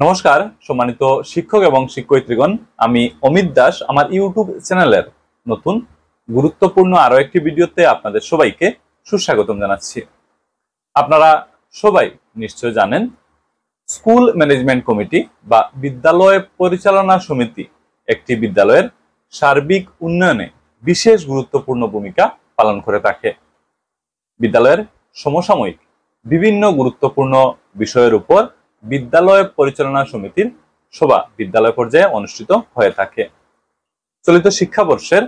নমস্কার সম্মানিত শিক্ষক এবং শিক্ষয়িত্রীগণ, আমি অমিত দাস আমার ইউটিউব চ্যানেলের নতুন গুরুত্বপূর্ণ আরো একটি ভিডিওতে আপনাদের সবাইকে সুস্বাগতম জানাচ্ছি। আপনারা সবাই নিশ্চয় জানেন, স্কুল ম্যানেজমেন্ট কমিটি বা বিদ্যালয় পরিচালনা সমিতি একটি বিদ্যালয়ের সার্বিক উন্নয়নে বিশেষ গুরুত্বপূর্ণ ভূমিকা পালন করে থাকে। বিদ্যালয়ের সমসাময়িক বিভিন্ন গুরুত্বপূর্ণ বিষয়ের উপর বিদ্যালয় পরিচালনা সমিতির সভা বিদ্যালয় পর্যায়ে অনুষ্ঠিত হয়ে থাকে। চলিত শিক্ষাবর্ষের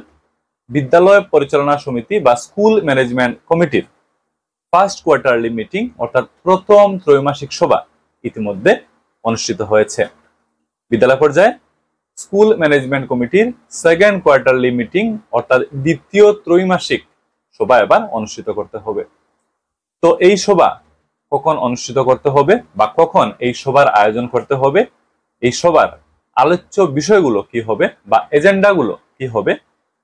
বিদ্যালয় পরিচালনা সমিতি বা স্কুল ম্যানেজমেন্ট কমিটির ফার্স্ট কোয়ার্টারলি মিটিং অর্থাৎ প্রথম ত্রৈমাসিক সভা ইতিমধ্যে অনুষ্ঠিত হয়েছে। বিদ্যালয় পর্যায়ে স্কুল ম্যানেজমেন্ট কমিটির সেকেন্ড কোয়ার্টারলি মিটিং অর্থাৎ দ্বিতীয় ত্রৈমাসিক সভা এবার অনুষ্ঠিত করতে হবে। তো এই সভা কখন অনুষ্ঠিত করতে হবে বা কখন এই সভার আয়োজন করতে হবে, এই সভার আলোচ্য বিষয়গুলো কি হবে বা এজেন্ডাগুলো কি হবে,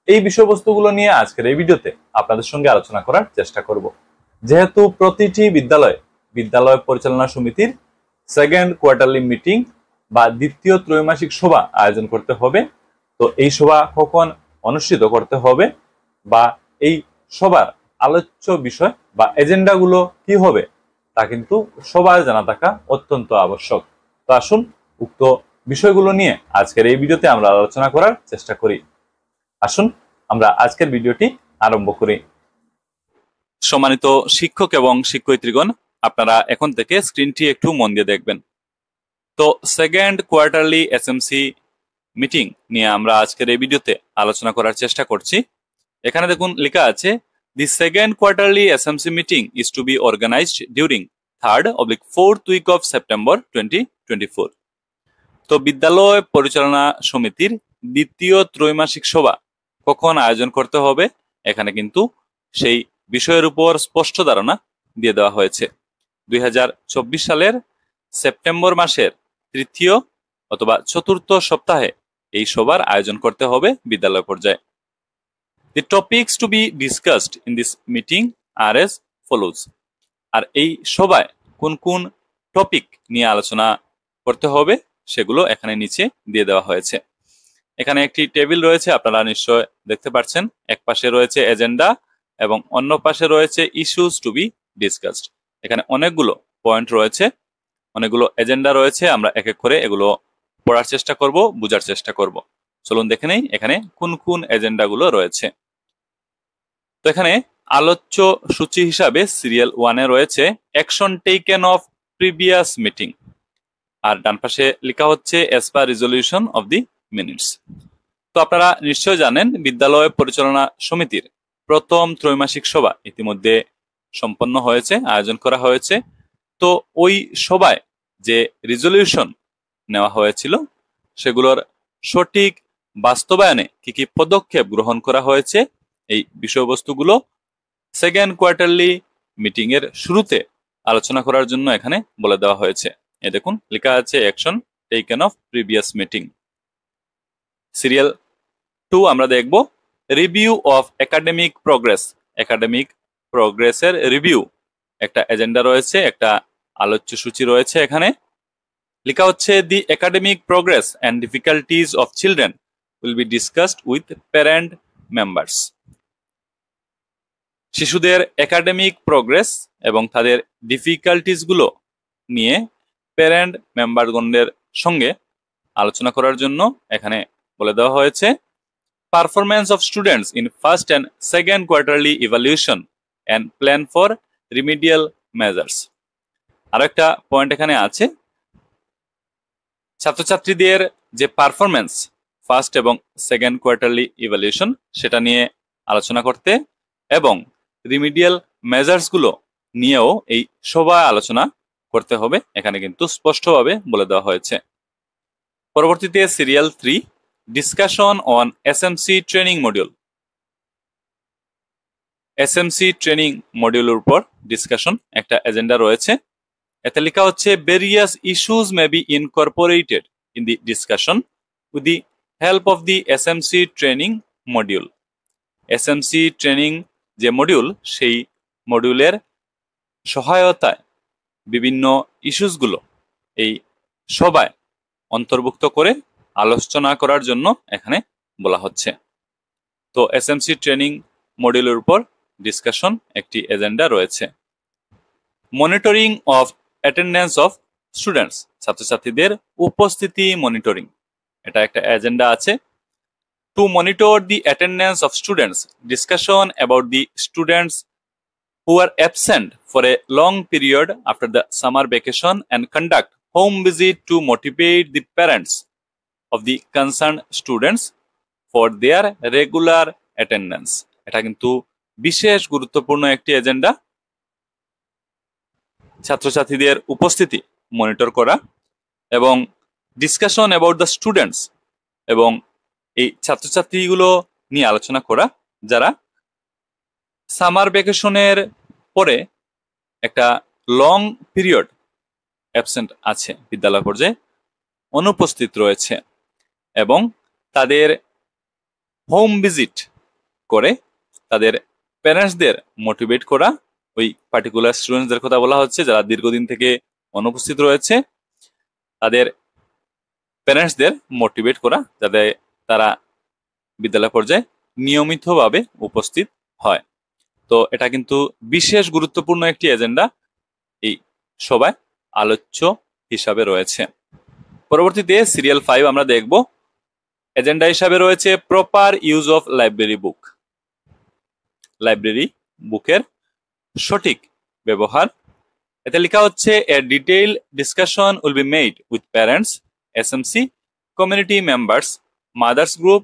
এই বিষয়বস্তুগুলো নিয়ে আজকের এই ভিডিওতে আপনাদের সঙ্গে আলোচনা করার চেষ্টা করব। যেহেতু প্রতিটি বিদ্যালয় পরিচালনা সমিতির সেকেন্ড কোয়ার্টারলি মিটিং বা দ্বিতীয় ত্রৈমাসিক সভা আয়োজন করতে হবে, তো এই সভা কখন অনুষ্ঠিত করতে হবে বা এই সভার আলোচ্য বিষয় বা এজেন্ডাগুলো কি হবে তা কিন্তু সবার জানা থাকা অত্যন্ত আবশ্যক। তো আসুন উক্ত বিষয়গুলো নিয়ে আজকের এই ভিডিওতে আমরা আলোচনা করার চেষ্টা করি। আসুন আমরা আজকের ভিডিওটি আরম্ভ করি। সম্মানিত শিক্ষক এবং শিক্ষয়িত্রীগণ, আপনারা এখন থেকে স্ক্রিনটি একটু মন দিয়ে দেখবেন। তো সেকেন্ড কোয়ার্টারলি এসএমসি মিটিং নিয়ে আমরা আজকের এই ভিডিওতে আলোচনা করার চেষ্টা করছি। এখানে দেখুন লেখা আছে, The second quarterly SMC meeting is to be organized during 3rd/4th week of September 2024. তো বিদ্যালয় পরিচালনা সমিতির দ্বিতীয় ত্রৈমাসিক সভা কখন আয়োজন করতে হবে, এখানে কিন্তু সেই বিষয়ের উপর স্পষ্ট ধারণা দিয়ে দেওয়া হয়েছে। 2024 সালের সেপ্টেম্বর মাসের তৃতীয় অথবা চতুর্থ সপ্তাহে এই সভার আয়োজন করতে হবে বিদ্যালয় পর্যায়ে। The topics to be discussed in this meeting are as follows. আর এই সভায় কোন কোন টপিক নিয়ে আলোচনা করতে হবে সেগুলো এখানে নিচে দিয়ে দেওয়া হয়েছে। এখানে একটি টেবিল রয়েছে, আপনারা নিশ্চয় দেখতে পাচ্ছেন। এক পাশে রয়েছে এজেন্ডা এবং অন্য পাশে রয়েছে ইস্যুস টু বি ডিসকাসড। এখানে অনেকগুলো পয়েন্ট রয়েছে, অনেকগুলো এজেন্ডা রয়েছে। আমরা এক এক করে এগুলো পড়ার চেষ্টা করব, বোঝার চেষ্টা করব। চলুন দেখে নেই এখানে কোন কোন এজেন্ডাগুলো রয়েছে। তো এখানে আলোচ্য সূচি হিসাবে সিরিয়াল 1-এ রয়েছে action taken of previous meeting, আর ডান পাশে লেখা হচ্ছে as per resolution of the minutes. তো আপনারা নিশ্চয় জানেন, বিদ্যালয় পরিচালনা সমিতির প্রথম ত্রৈমাসিক সভা ইতিমধ্যে সম্পন্ন হয়েছে, আয়োজন করা হয়েছে। তো ওই সভায় যে রিজলিউশন নেওয়া হয়েছিল সেগুলোর সঠিক বাস্তবায়নে কি কি পদক্ষেপ গ্রহণ করা হয়েছে, এই বিষয়বস্তুগুলো সেকেন্ড কোয়ার্টারলি মিটিং এর শুরুতে আলোচনা করার জন্য এখানে বলে দেওয়া হয়েছে। এই দেখুন লেখা আছে action taken of previous meeting. Serial 2 আমরা দেখব review of academic progress. Academic প্রোগ্রেসের রিভিউ একটা এজেন্ডা রয়েছে, একটা আলোচ্য সূচি রয়েছে। এখানে লেখা হচ্ছে the academic progress and difficulties of children will be discussed with parent members. শিশুদের একাডেমিক প্রোগ্রেস এবং তাদের ডিফিকাল্টিজ গুলো নিয়ে প্যারেন্ট মেম্বারগণের সঙ্গে আলোচনা করার জন্য এখানে বলে দেওয়া হয়েছে performance of students in first and second quarterly evaluation and plan for remedial measures. আরো একটা পয়েন্ট এখানে আছে, ছাত্রছাত্রীদের যে পারফরমেন্স ফার্স্ট এবং সেকেন্ড কোয়ার্টারলি ইভালুয়েশন সেটা নিয়ে আলোচনা করতে এবং রিমিডিয়াল মেজার্স গুলো নিয়েও এই সভায় আলোচনা করতে হবে, এখানে কিন্তু স্পষ্টভাবে বলে দেওয়া হয়েছে। পরবর্তীতে serial 3 discussion on SMC training module. SMC training মডিউলের উপর ডিসকাশন একটা এজেন্ডা রয়েছে। এতে লেখা হচ্ছে various issues may be Incorporated in the discussion with the help of the SMC training module. SMC training যে মডিউল, সেই মডিউলের সহায়তায় বিভিন্ন ইস্যুসগুলো এই সভায় অন্তর্ভুক্ত করে আলোচনা করার জন্য এখানে বলা হচ্ছে। তো এসএমসি ট্রেনিং মডিউলের উপর ডিসকাশন একটি এজেন্ডা রয়েছে। Monitoring of attendance of students, ছাত্রছাত্রীদের উপস্থিতি মনিটরিং, এটা একটা এজেন্ডা আছে। Two monitor the attendance of students, discussion about the students who are absent for a long period after the summer vacation and conduct home visit to motivate the parents of the concerned students for their regular attendance. এটা কিন্তু বিশেষ গুরুত্বপূর্ণ একটি agenda. ছাত্রছাত্রীদের উপস্থিতি monitor করা এবং discussion about the students, এবং এই ছাত্রছাত্রীগুলো নিয়ে আলোচনা করা যারা সামার ভ্যাকেশনের পরে একটা লং পিরিয়ড অ্যাবসেন্ট আছে, বিদ্যালয় পর্যায়ে অনুপস্থিত রয়েছে, এবং তাদের হোম ভিজিট করে তাদের প্যারেন্টসদের মোটিভেট করা। ওই পার্টিকুলার স্টুডেন্টসদের কথা বলা হচ্ছে যারা দীর্ঘদিন থেকে অনুপস্থিত রয়েছে, তাদের প্যারেন্টসদের মোটিভেট করা যাতে তারা বিদ্যালয় পর্যায়ে নিয়মিতভাবে উপস্থিত হয়। তো এটা কিন্তু বিশেষ গুরুত্বপূর্ণ একটি এজেন্ডা, এই সবাই আলোচ্য হিসাবে রয়েছে। পরবর্তীতে সিরিয়াল 5 আমরা দেখব। এজেন্ডা হিসাবে রয়েছে proper use of library book, library বুকের সঠিক ব্যবহার। এতে লেখা হচ্ছে a detail discussion will be made with parents, SMC, community members, mothers group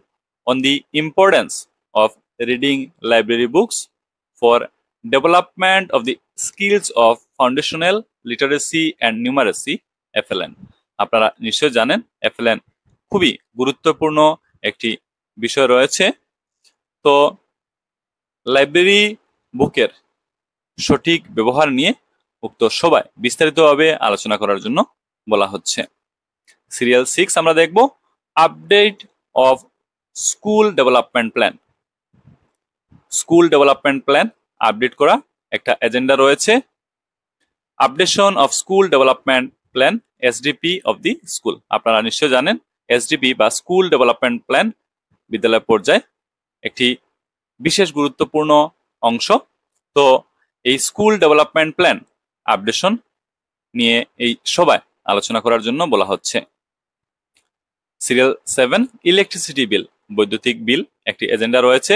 on the importance of reading library books for development of the skills of foundational literacy and numeracy FLN. আপনারা নিশ্চয় জানেন FLN খুবই গুরুত্বপূর্ণ একটি বিষয় রয়েছে। তো library বুকের সঠিক ব্যবহার নিয়ে উক্ত সভায় বিস্তারিতভাবে আলোচনা করার জন্য বলা হচ্ছে। সিরিয়াল 6 আমরা দেখব update of school development plan. School development plan update করা একটা এজেন্ডা রয়েছে। Updation of school development plan SDP of the school, আপনারা নিশ্চয় জানেন এসডিপি বা স্কুল ডেভেলপমেন্ট প্ল্যান বিদ্যালয় পর্যায়ে একটি বিশেষ গুরুত্বপূর্ণ অংশ। তো এই স্কুল ডেভেলপমেন্ট প্ল্যান আপডেশন নিয়ে এই সবাই আলোচনা করার জন্য বলা হচ্ছে। সিরিয়াল 7 ইলেকট্রিসিটি বিল, বৈদ্যুতিক বিল একটি এজেন্ডা রয়েছে।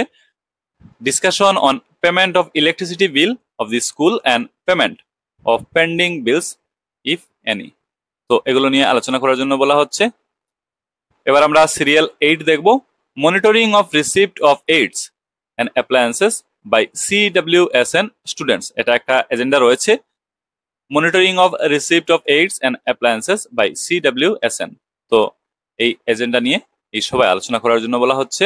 Discussion on payment of electricity bill of the school and payment of pending bills if any. তো এগুলো নিয়ে আলোচনা করার জন্য বলা হচ্ছে। এবার আমরা সিরিয়াল 8 দেখব। Monitoring of receipt of aids and appliances by CWSN students, এটা একটা এজেন্ডা রয়েছে। Monitoring of receipt of aids and appliances by CWSN, তো এই এজেন্ডা নিয়ে এই সবাই আলোচনা করার জন্য বলা হচ্ছে।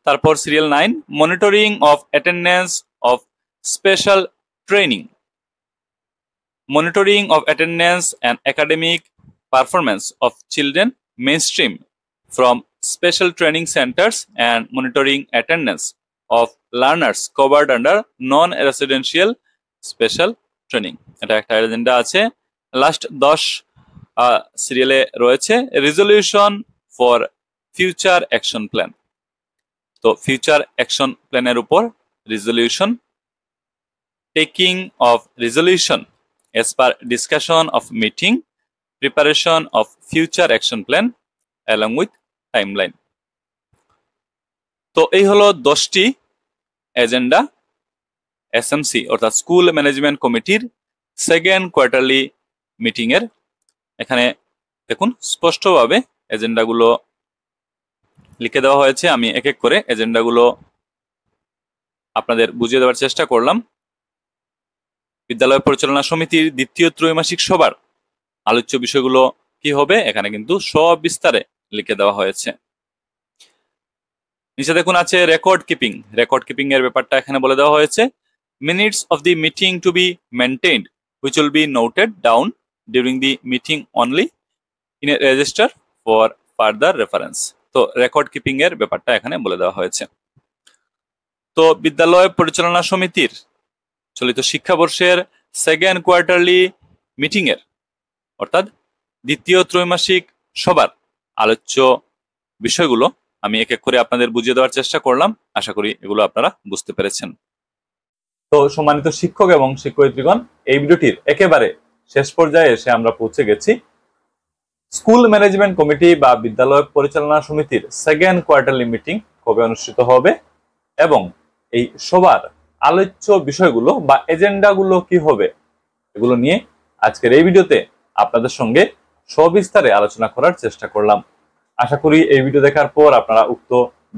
তারপর serial 9 monitoring of attendance of special training, monitoring of attendance and academic performance of children mainstream from special training centres and monitoring attendance of learners covered under non residential special training, এটা একটা agenda আছে। Last 10 সিরিয়ালে রয়েছে resolution for future action plan. তো future action প্ল্যানের উপর resolution, taking of resolution as per discussion of meeting, preparation of future action plan along with timeline. তো এই হলো 10টি এজেন্ডা এসএমসি অর্থাৎ স্কুল ম্যানেজমেন্ট কমিটির সেকেন্ড কোয়ার্টারলি মিটিং এর। এখানে দেখুন স্পষ্টভাবে এজেন্ডাগুলো লিখে দেওয়া হয়েছে। আমি এক এক করে এজেন্ডাগুলো আপনাদের বুঝিয়ে দেওয়ার চেষ্টা করলাম। বিদ্যালয় পরিচালনা সমিতির দ্বিতীয় ত্রৈমাসিক সভার আলোচ্য বিষয়গুলো কি হবে এখানে কিন্তু সব বিস্তারে লিখে দেওয়া হয়েছে। নিচে দেখুন আছে রেকর্ড কিপিং। রেকর্ড কিপিং এর ব্যাপারটা এখানে বলে দেওয়া হয়েছে। Minutes of the meeting to be maintained which will be noted down during the meeting only in a register for further reference. তো রেকর্ড কিপিং এর ব্যাপারটা এখানে বলে দেওয়া হয়েছে। তো বিদ্যালয় পরিচালনা সমিতির চলিত শিক্ষাবর্ষের সেকেন্ড কোয়ার্টারলি মিটিং এর অর্থাৎ দ্বিতীয় ত্রৈমাসিক সবার আলোচ্য বিষয়গুলো আমি এক এক করে আপনাদের বুঝিয়ে দেওয়ার চেষ্টা করলাম। আশা করি এগুলো আপনারা বুঝতে পেরেছেন। তো সম্মানিত শিক্ষক এবং শিক্ষয়িত্রীগণ, এই ভিডিওটির একেবারে শেষ পর্যায়ে এসে আমরা পৌঁছে গেছি। স্কুল ম্যানেজমেন্ট কমিটি বা বিদ্যালয় পরিচালনা সমিতির সেকেন্ড কোয়ার্টারলি মিটিং কবে অনুষ্ঠিত হবে এবং এই সবার আলোচ্য বিষয়গুলো বা এজেন্ডাগুলো কি হবে, এগুলো নিয়ে আজকের এই ভিডিওতে আপনাদের সঙ্গে সবিস্তারে আলোচনা করার চেষ্টা করলাম। আশা করি এই ভিডিও দেখার পর আপনারা উক্ত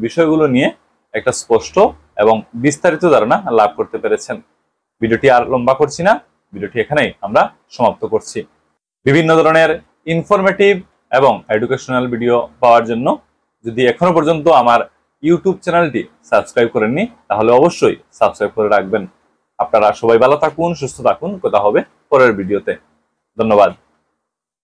বিষয়গুলো নিয়ে একটা স্পষ্ট এবং বিস্তারিত ধারণা লাভ করতে পেরেছেন। ভিডিওটি আর লম্বা করছি না, ভিডিওটি এখানেই আমরা সমাপ্ত করছি। বিভিন্ন ধরনের ইনফরমেটিভ এবং এডুকেশনাল ভিডিও পাওয়ার জন্য যদি এখনো পর্যন্ত আমার ইউটিউব চ্যানেলটি সাবস্ক্রাইব করেননি তাহলে অবশ্যই সাবস্ক্রাইব করে রাখবেন। আপনারা সবাই ভালো থাকুন, সুস্থ থাকুন। কথা হবে পরের ভিডিওতে। ধন্যবাদ।